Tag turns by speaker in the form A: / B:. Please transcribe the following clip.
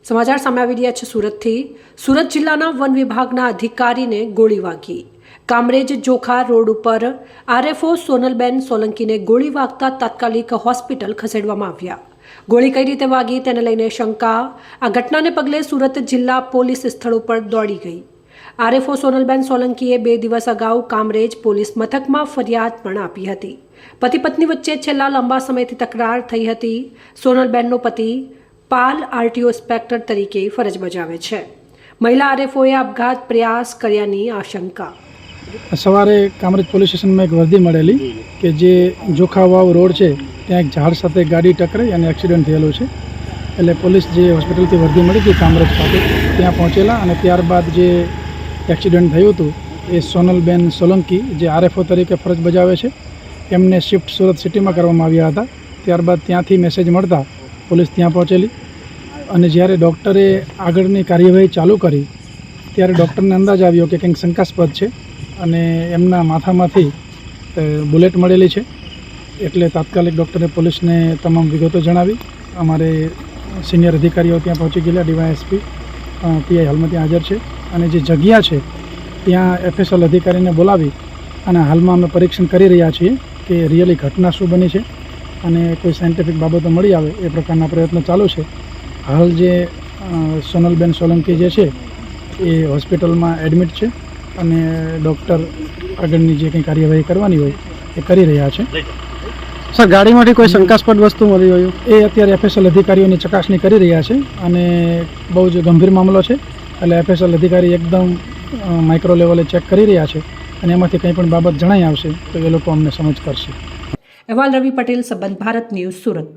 A: સમાચાર સામે આવી રહ્યા છે સુરતથી। સુરત જિલ્લાના વન વિભાગના અધિકારીને ગોળી વાગી। કામરેજ જોખા રોડ ઉપર આરએફઓ સોનલબેન સોલંકીને ગોળી વાગતા તાત્કાલિક હોસ્પિટલ ખસેડવામાં આવ્યા। ગોળી કઈ રીતે વાગી તેને લઈને શંકા। આ ઘટનાને પગલે સુરત જિલ્લા પોલીસ સ્થળ ઉપર દોડી ગઈ। આરએફઓ સોનલબેન સોલંકીએ 2 દિવસ અગાઉ કામરેજ પોલીસ મથકમાં ફરિયાદ પણ આપી હતી। પતિ પત્ની વચ્ચે છેલ્લા લાંબા સમયથી તકરાર થઈ હતી। સોનલબેનનો પતિ પાલ આરટીઓ ઇન્સ્પેક્ટર તરીકે ફરજ બજાવે છે। મહિલા આરએફઓએ આપઘાત પ્રયાસ કર્યાની આશંકા।
B: સવારે કામરેજ પોલીસ સ્ટેશનમાં એક વર્દી મળેલી કે જે જોખાવાવ રોડ છે ત્યાં એક ઝાડ સાથે ગાડી ટકરાઈ અને એક્સિડન્ટ થયેલો છે। એટલે પોલીસ જે હોસ્પિટલથી વર્દી મળી હતી કામરેજ ખાતે ત્યાં પહોંચેલા અને ત્યારબાદ જે એક્સિડન્ટ થયું હતું એ સોનલબેન સોલંકી જે આરએફઓ તરીકે ફરજ બજાવે છે એમને શિફ્ટ સુરત સિટીમાં કરવામાં આવ્યા હતા। ત્યારબાદ ત્યાંથી મેસેજ મળતા પોલીસ ત્યાં પહોંચેલી અને જ્યારે ડૉક્ટરે આગળની કાર્યવાહી ચાલુ કરી ત્યારે ડૉક્ટરને અંદાજ આવ્યો કે કંઈક શંકાસ્પદ છે અને એમના માથામાંથી બુલેટ મળેલી છે। એટલે તાત્કાલિક ડૉક્ટરે પોલીસને તમામ વિગતો જણાવી। અમારે સિનિયર અધિકારીઓ ત્યાં પહોંચી ગયેલા, ડીવાયએસપી પીઆઈ હાલમાં ત્યાં હાજર છે અને જે જગ્યા છે ત્યાં એફએસએલ અધિકારીને બોલાવી અને હાલમાં અમે પરીક્ષણ કરી રહ્યા છીએ કે રિયલી ઘટના શું બની છે અને કોઈ સાયન્ટિફિક બાબતો મળી આવે એ પ્રકારના પ્રયત્નો ચાલુ છે। હાલ જે સોનલબેન સોલંકી જે છે એ હોસ્પિટલમાં એડમિટ છે અને ડૉક્ટર આગળની જે કંઈ કાર્યવાહી કરવાની હોય એ કરી રહ્યા છે।
C: સર, ગાડીમાંથી કોઈ શંકાસ્પદ વસ્તુ મળી હોય
B: એ અત્યારે એફએસએલ અધિકારીઓની ચકાસણી કરી રહ્યા છે અને બહુ જ ગંભીર મામલો છે એટલે એફએસએલ અધિકારી એકદમ માઇક્રો લેવલે ચેક કરી રહ્યા છે અને એમાંથી કંઈ પણ બાબત જણાઈ આવશે તો એ લોકો અમને સમજ કરશે।
A: અહેવાલ રવિ પટેલ, સંબંધ ભારત ન્યૂઝ, સુરત।